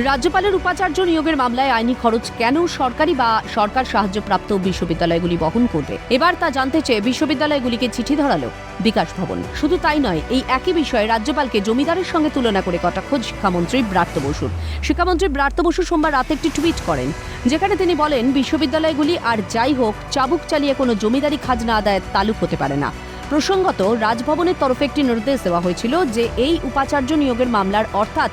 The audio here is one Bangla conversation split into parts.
রাজ্যপালের উপাচার্য নিয়োগের মামলায় আইনি খরচ কেন সরকারি বা সরকার সাহায্যপ্রাপ্ত বিশ্ববিদ্যালয়গুলি বহন করবে, এবার তা জানতে চেয়ে বিশ্ববিদ্যালয়গুলিকে চিঠি ধরালো বিকাশ ভবন। শুধু তাই নয়, এই একই বিষয়ে রাজ্যপালকে জমিদারের সঙ্গে তুলনা করে কটাক্ষ শিক্ষামন্ত্রী ব্রাত্য বসুর। শিক্ষামন্ত্রী ব্রাত্য বসু সোমবার রাতে একটি টুইট করেন, যেখানে তিনি বলেন, বিশ্ববিদ্যালয়গুলি আর যাই হোক চাবুক চালিয়ে কোনো জমিদারি খাজনা আদায়ের তালুক হতে পারে না। প্রসঙ্গত, রাজভবনের তরফে একটি নির্দেশ দেওয়া হয়েছিল যে এই উপাচার্য নিয়োগের মামলার অর্থাৎ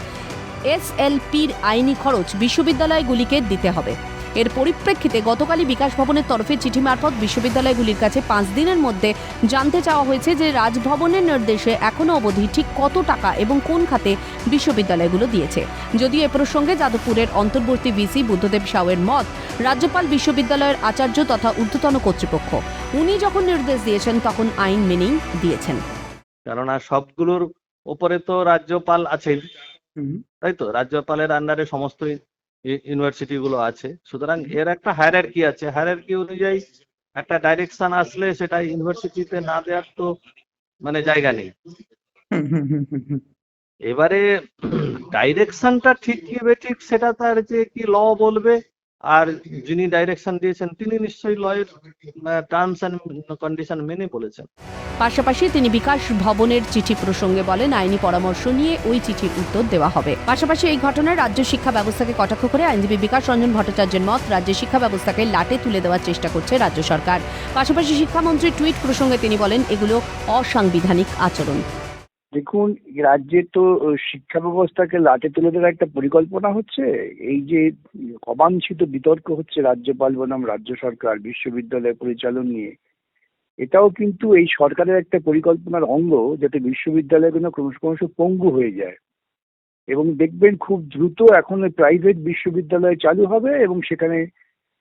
এসএলপির আইনি খরচ বিশ্ববিদ্যালয়গুলিকে দিতে হবে। এর পরিপ্রেক্ষিতে গতকালই বিকাশ ভবনের তরফে চিঠি মারফত বিশ্ববিদ্যালয়গুলির কাছে 5 দিনের মধ্যে জানতে চাওয়া হয়েছে যে রাজভবনের নির্দেশে এখনো অবধি ঠিক কত টাকা এবং কোন খাতে বিশ্ববিদ্যালয়গুলো দিয়েছে। যদিও এ প্রসঙ্গে যাদবপুরের অন্তর্বর্তী ভিসি বুদ্ধদেব সাউয়ের মত, রাজ্যপাল বিশ্ববিদ্যালয়ের আচার্য তথা ঊর্ধ্বতন কর্তৃপক্ষ, উনি যখন নির্দেশ দিয়েছেন তখন আইন মেনেই দিয়েছেন। কেননা সবগুলোর উপরে তো রাজ্যপাল আছেন, তাই তো? রাজ্যপালের আন্ডারে সমস্ত ইউনিভার্সিটি গুলো আছে, সুতরাং এর একটা হায়ারার্কি আছে। হায়ারার্কি অনুযায়ী একটা ডাইরেকশন আসলে সেটা ইউনিভার্সিটিতে না দেওয়ার তো মানে জায়গা নেই। এবারে ডাইরেকশনটা ঠিক কি বেঠিক সেটা তার যে কি ল বলবে, আর যিনি ডাইরেকশন দিয়েছেন তিনি নিশ্চয়ই লয়ের টার্মস এন্ড কন্ডিশন মেনে বলেছেন। পাশাপাশি তিনি বিকাশ ভবনের চিঠি প্রসঙ্গে বলেন, আইনি পরামর্শ নিয়ে ওই চিঠির উত্তর দেওয়া হবে। পাশাপাশি এই ঘটনায় রাজ্য শিক্ষা ব্যবস্থাকে কটাক্ষ করে আইনজীবী বিকাশ রঞ্জন ভট্টাচার্যের মত, রাজ্যের শিক্ষা ব্যবস্থাকে লাটে তুলে দেওয়ার চেষ্টা করছে রাজ্য সরকার। পাশাপাশি শিক্ষামন্ত্রীর টুইট প্রসঙ্গে তিনি বলেন, এগুলো অসাংবিধানিক আচরণ। দেখুন, রাজ্যে তো শিক্ষা ব্যবস্থাকে লাটে তুলে দেওয়ার একটা পরিকল্পনা হচ্ছে। এই যে অবাঞ্ছিত বিতর্ক হচ্ছে রাজ্যপাল বনাম রাজ্য সরকার বিশ্ববিদ্যালয় পরিচালন নিয়ে, এটাও কিন্তু এই সরকারের একটা পরিকল্পনার অঙ্গ, যাতে বিশ্ববিদ্যালয়গুলো ক্রমশ পঙ্গু হয়ে যায়। এবং দেখবেন খুব দ্রুত এখন প্রাইভেট বিশ্ববিদ্যালয় চালু হবে এবং সেখানে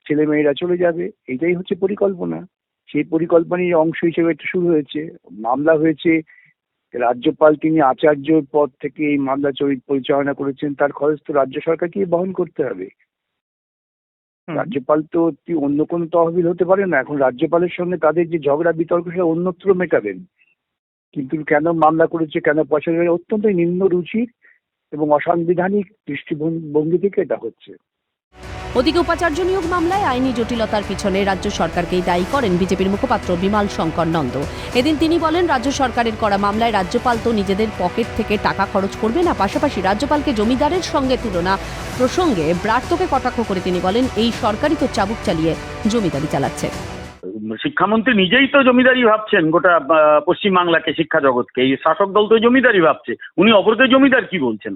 ছেলেমেয়েরা চলে যাবে। এটাই হচ্ছে পরিকল্পনা। সেই পরিকল্পনার অংশ হিসেবে এটা শুরু হয়েছে, মামলা হয়েছে। রাজ্যপাল তিনি আচার্যর পদ থেকে এই মামলা পরিচালনা করেছেন, তার খরচ তো রাজ্য সরকারকেই বহন করতে হবে। রাজ্যপাল তো অন্য কোনো তহবিল হতে পারে না। এখন রাজ্যপালের সঙ্গে তাদের যে ঝগড়া বিতর্ক সেটা অন্যত্র মেটাবেন, কিন্তু কেন মামলা করেছে, কেন পয়সা দেবে, অত্যন্ত নিম্ন রুচির এবং অসাংবিধানিক দৃষ্টিভঙ্গি থেকে এটা হচ্ছে। ওদিকে উপাচার্য নিয়োগ মামলায় আইনি জটিলতার পিছনে রাজ্য সরকারকেই দায়ী করেন বিজেপির মুখপাত্র বিমাল শঙ্কর নন্দ। এদিন তিনি বলেন, রাজ্য সরকারের করা মামলায় রাজ্যপাল তো নিজেদের পকেট থেকে টাকা খরচ করবে না। পাশাপাশি রাজ্যপালকে জমিদারের সঙ্গে তুলনা প্রসঙ্গে ব্রাত্যকে কটাক্ষ করে তিনি বলেন, এই সরকারই তো চাবুক চালিয়ে জমিদারি চালাচ্ছে। শিক্ষামন্ত্রী নিজেই তো জমিদারি ভাবছেন গোটা পশ্চিমবাংলাকে, শিক্ষা জগৎকে। এই শাসক দল তো জমিদারি ভাবছে, উনি অপরকে জমিদার কি বলছেন?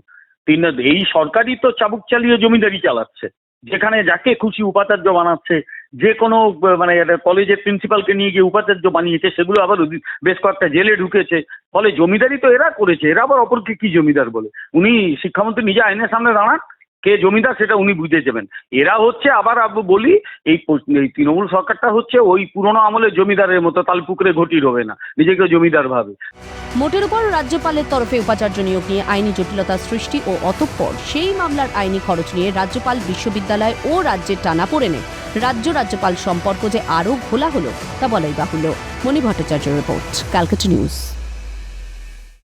এই সরকারই তো চাবুক চালিয়ে জমিদারি চালাচ্ছে, যেখানে যাকে খুশি উপাচার্য বানাচ্ছে। যে কোনো মানে কলেজের প্রিন্সিপালকে নিয়ে গিয়ে উপাচার্য বানিয়েছে, সেগুলো আবার বেশ কয়েকটা জেলে ঢুকেছে। ফলে জমিদারি তো এরা করেছে, এরা আবার অপরকে কি জমিদার বলে? উনি শিক্ষামন্ত্রী নিজে আইনের সামনে দাঁড়ান, কে জমিদার সেটা উনি বুঝে যাবেন। এরা হচ্ছে, আবার বলি, এই তৃণমূল সরকারটা হচ্ছে ওই পুরোনো আমলের জমিদারের মতো, তালপুকুরে ঘটি রবে না, নিজেকে জমিদার ভাবে। মোটের উপর রাজ্যপালের তরফে উপাচার্য নিয়োগ নিয়ে আইনি জটিলতা সৃষ্টি ও অতঃপর সেই মামলার আইনি খরচ নিয়ে রাজ্যপাল, বিশ্ববিদ্যালয় ও রাজ্যের টানাপোড়েনে রাজ্যপাল সম্পর্ক যে আরও ঘোলা হলো তা বলাই বাহুল্য। মণি ভট্টাচার্যের রিপোর্ট, ক্যালকাটা নিউজ।